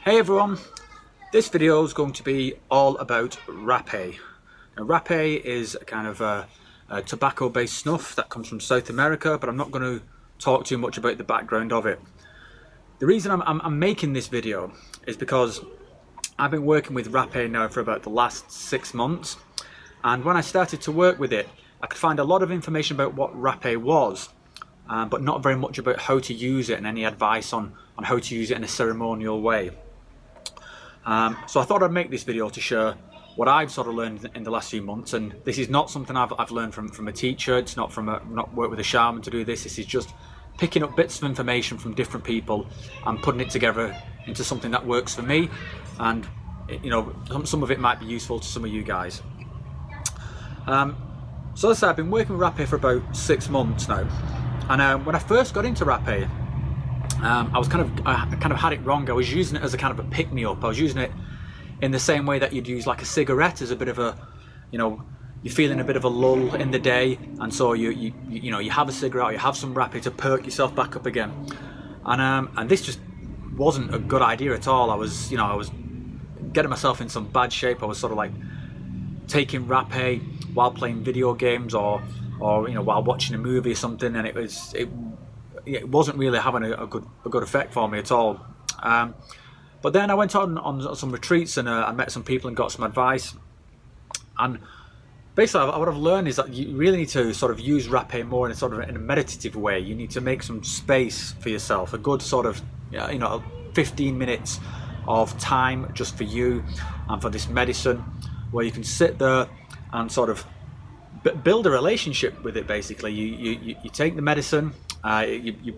Hey everyone, this video is going to be all about rapè. Now, rapè is a kind of a tobacco-based snuff that comes from South America, but I'm not going to talk too much about the background of it. The reason I'm making this video is because I've been working with rapè now for about the last 6 months, and when I started to work with it, I could find a lot of information about what rapè was, but not very much about how to use it and any advice on how to use it in a ceremonial way. So I thought I'd make this video to share what I've sort of learned in the last few months, and this is not something I've learned from a teacher. It's not not worked with a shaman to do this. This is just picking up bits of information from different people and putting it together into something that works for me, and you know, some of it might be useful to some of you guys. So as I said, I've been working with rapè for about 6 months now, and when I first got into rapè, I kind of had it wrong. I was using it as a kind of a pick-me-up. I was using it in the same way that you'd use like a cigarette, as a bit of a, you know, you're feeling a bit of a lull in the day, and so you have a cigarette, or you have some rapè to perk yourself back up again. And this just wasn't a good idea at all. I was getting myself in some bad shape. I was sort of like taking rapè while playing video games, or while watching a movie or something, and it wasn't really having a good effect for me at all. But then I went on some retreats, and I met some people and got some advice. And basically what I've learned is that you really need to sort of use rapè more in a meditative way. You need to make some space for yourself, a good sort of 15 minutes of time just for you and for this medicine, where you can sit there and sort of build a relationship with it. Basically, you take the medicine, it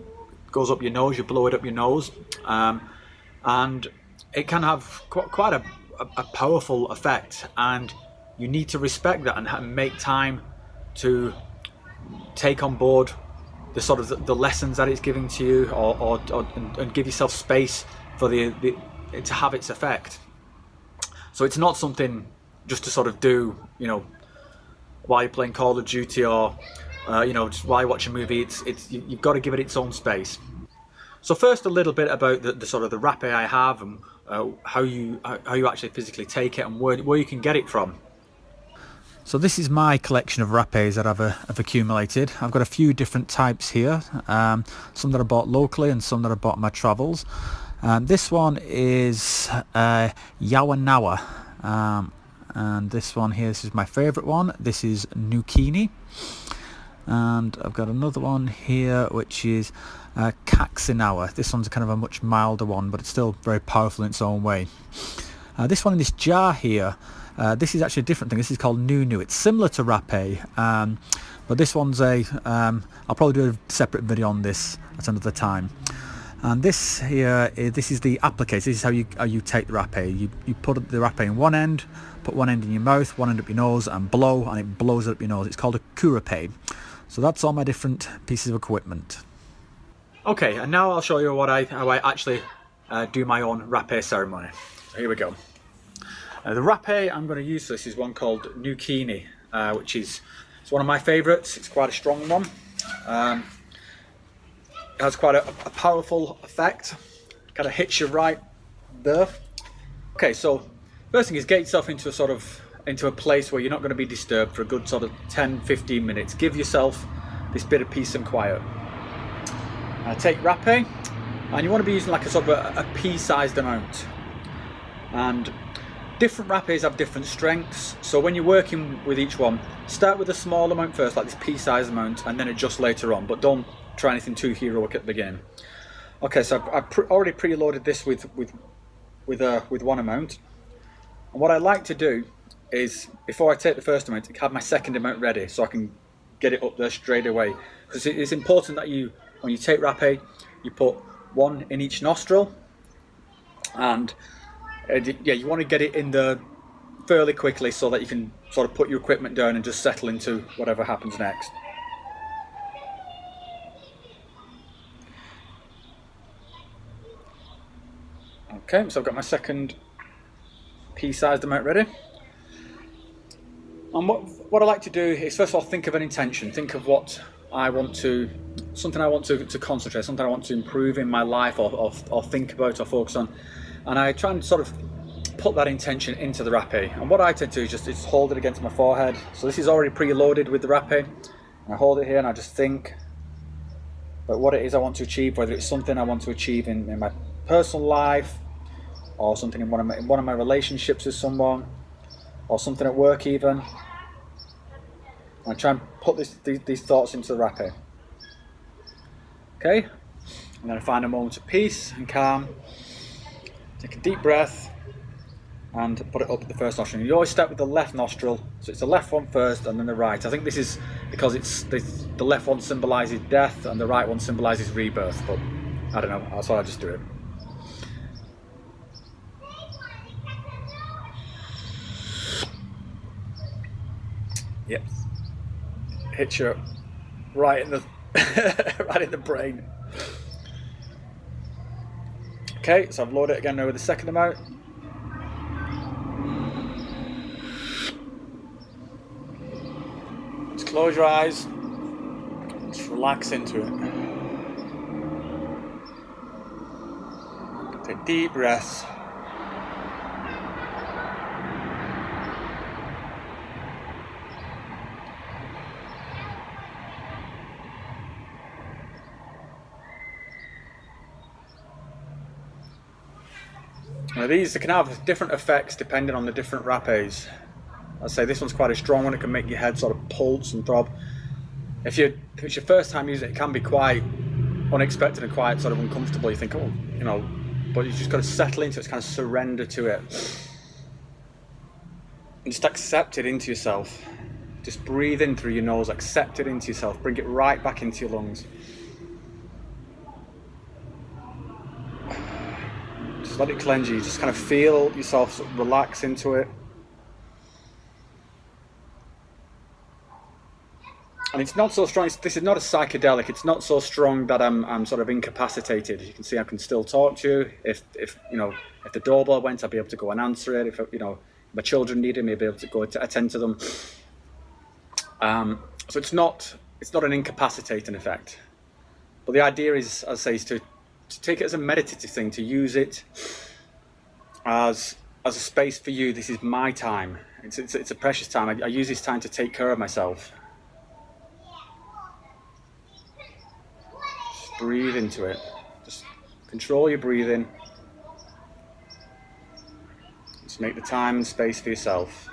goes up your nose, you blow it up your nose, and it can have quite a powerful effect, and you need to respect that and make time to take on board the sort of the lessons that it's giving to you, and give yourself space for to have its effect. So it's not something just to sort of do, while you're playing Call of Duty, or just while you watch a movie. You've got to give it its own space. So first, a little bit about the sort of the rapè I have, and how you actually physically take it, and where you can get it from. So this is my collection of rapès that I've accumulated. I've got a few different types here, some that I bought locally and some that I bought on my travels. This one is Yawanawa, and this one here, this is my favourite one. This is Nukini. And I've got another one here which is Kaxinawa. This one's kind of a much milder one, but it's still very powerful in its own way. This one in this jar here, this is actually a different thing. This is called Nunu. It's similar to rapè, but this one's I'll probably do a separate video on this at another time. And this here, this is the applicator. This is how you take the rapè. You put the rapè in one end, put one end in your mouth, one end up your nose, and blow, and it blows it up your nose. It's called a curapè. So that's all my different pieces of equipment. Okay, and now I'll show you how I actually do my own rapè ceremony. So here we go. The rapè I'm going to use for this is one called Nukini, which is one of my favourites. It's quite a strong one. It has quite a powerful effect. Kind of hits you right there. Okay, so first thing is get yourself into a place where you're not going to be disturbed for a good sort of 10-15 minutes. Give yourself this bit of peace and quiet. Take rapè, and you want to be using like a sort of a pea-sized amount. And different rapès have different strengths, so when you're working with each one, start with a small amount first, like this pea-sized amount, and then adjust later on, but don't try anything too heroic at the beginning. Okay, so I've already preloaded this with one amount, and what I like to do is, before I take the first amount, have my second amount ready so I can get it up there straight away. Because it's important that when you take rapè, you put one in each nostril, and you want to get it in there fairly quickly so that you can sort of put your equipment down and just settle into whatever happens next. Okay, so I've got my second pea-sized amount ready. And what I like to do is, first of all, think of an intention. Think of what I want to something I want to concentrate, something I want to improve in my life, or think about or focus on, and I try and sort of put that intention into the rapé. And what I tend to do is hold it against my forehead. So this is already preloaded with the rapé. I hold it here and I just think about what it is I want to achieve, whether it's something I want to achieve in my personal life, or something in one of my relationships with someone, or something at work even. And I try and put these thoughts into the rapé. Okay? And then I find a moment of peace and calm. Take a deep breath and put it up at the first nostril. You always start with the left nostril, so it's the left one first and then the right. I think this is because the left one symbolises death and the right one symbolises rebirth, but I don't know, that's why I just do it. Yep. Hits you right in the right in the brain. Okay, so I've loaded it again now with the second amount. Just close your eyes. Just relax into it. Take deep breaths. Now these can have different effects depending on the different rapés. I'd say this one's quite a strong one. It can make your head sort of pulse and throb. If it's your first time using it, it can be quite unexpected and quite sort of uncomfortable. You think, oh, you know, but you just got to settle into it, kind of surrender to it. And just accept it into yourself. Just breathe in through your nose, accept it into yourself, bring it right back into your lungs. Just let it cleanse you, just kind of feel yourself sort of relax into it. And it's not so strong, this is not a psychedelic, it's not so strong that I'm sort of incapacitated. You can see I can still talk to you. If the doorbell went, I'd be able to go and answer it. If my children needed me, I'd be able to go to attend to them. So it's not an incapacitating effect. But the idea is, as I say, is to take it as a meditative thing, to use it as a space for you. This is my time. It's a precious time. I use this time to take care of myself. Just breathe into it. Just control your breathing. Just make the time and space for yourself.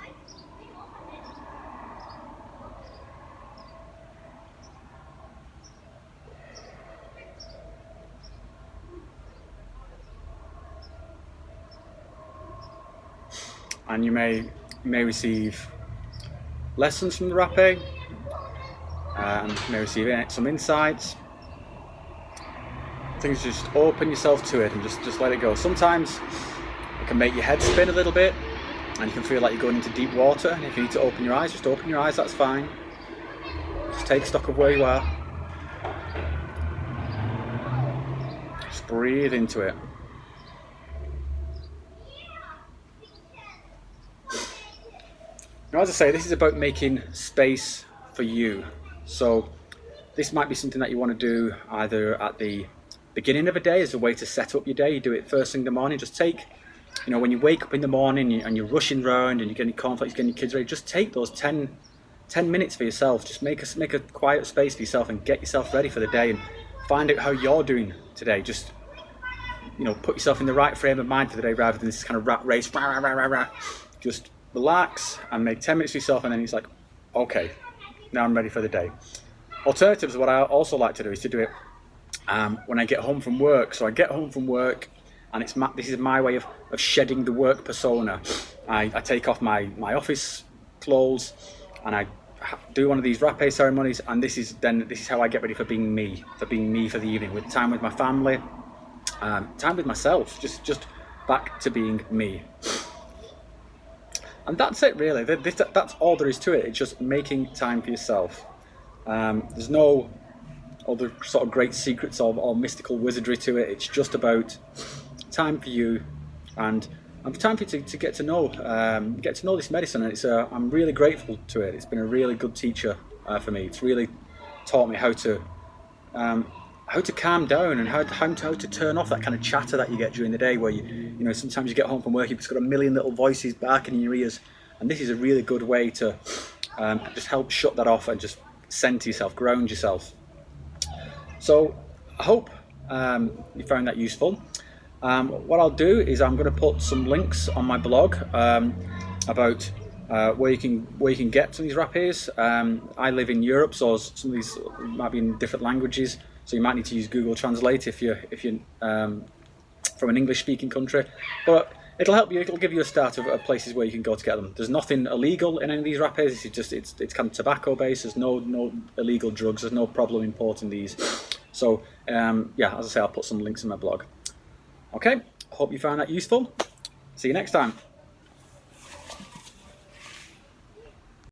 And you may receive lessons from the rapé, and you may receive some insights. Things, just open yourself to it and just let it go. Sometimes it can make your head spin a little bit, and you can feel like you're going into deep water. And if you need to open your eyes, just open your eyes. That's fine. Just take stock of where you are. Just breathe into it. Now, as I say, this is about making space for you. So this might be something that you want to do either at the beginning of a day as a way to set up your day. You do it first thing in the morning. Just take, when you wake up in the morning and you're rushing around and you're getting cornflakes, getting your kids ready, just take those 10 minutes for yourself. Just make a quiet space for yourself and get yourself ready for the day and find out how you're doing today. Just, put yourself in the right frame of mind for the day rather than this kind of rat race. Rah, rah, rah, rah. Just relax and make 10 minutes for yourself, and then it's like, okay, now I'm ready for the day. Alternatives, what I also like to do is to do it when I get home from work. So I get home from work, and this is my way of shedding the work persona. I take off my office clothes and I do one of these rapé ceremonies, and this is how I get ready for being me for the evening, with time with my family, time with myself, just back to being me. And that's it, really. That's all there is to it. It's just making time for yourself. There's no other sort of great secrets or mystical wizardry to it. It's just about time for you and time for you to get to know this medicine. And I'm really grateful to it. It's been a really good teacher for me. It's really taught me how to how to calm down and how to turn off that kind of chatter that you get during the day, where you know, sometimes you get home from work, you've just got a million little voices barking in your ears, and this is a really good way to just help shut that off and just center yourself, ground yourself. So I hope you found that useful. What I'll do is I'm going to put some links on my blog about where you can get some of these rapés. I live in Europe, so some of these might be in different languages, so you might need to use Google Translate if you're from an English-speaking country. But it'll help you. It'll give you a start of places where you can go to get them. There's nothing illegal in any of these rapés. It's kind of tobacco-based. There's no illegal drugs. There's no problem importing these. So yeah, as I say, I'll put some links in my blog. Okay, hope you found that useful. See you next time.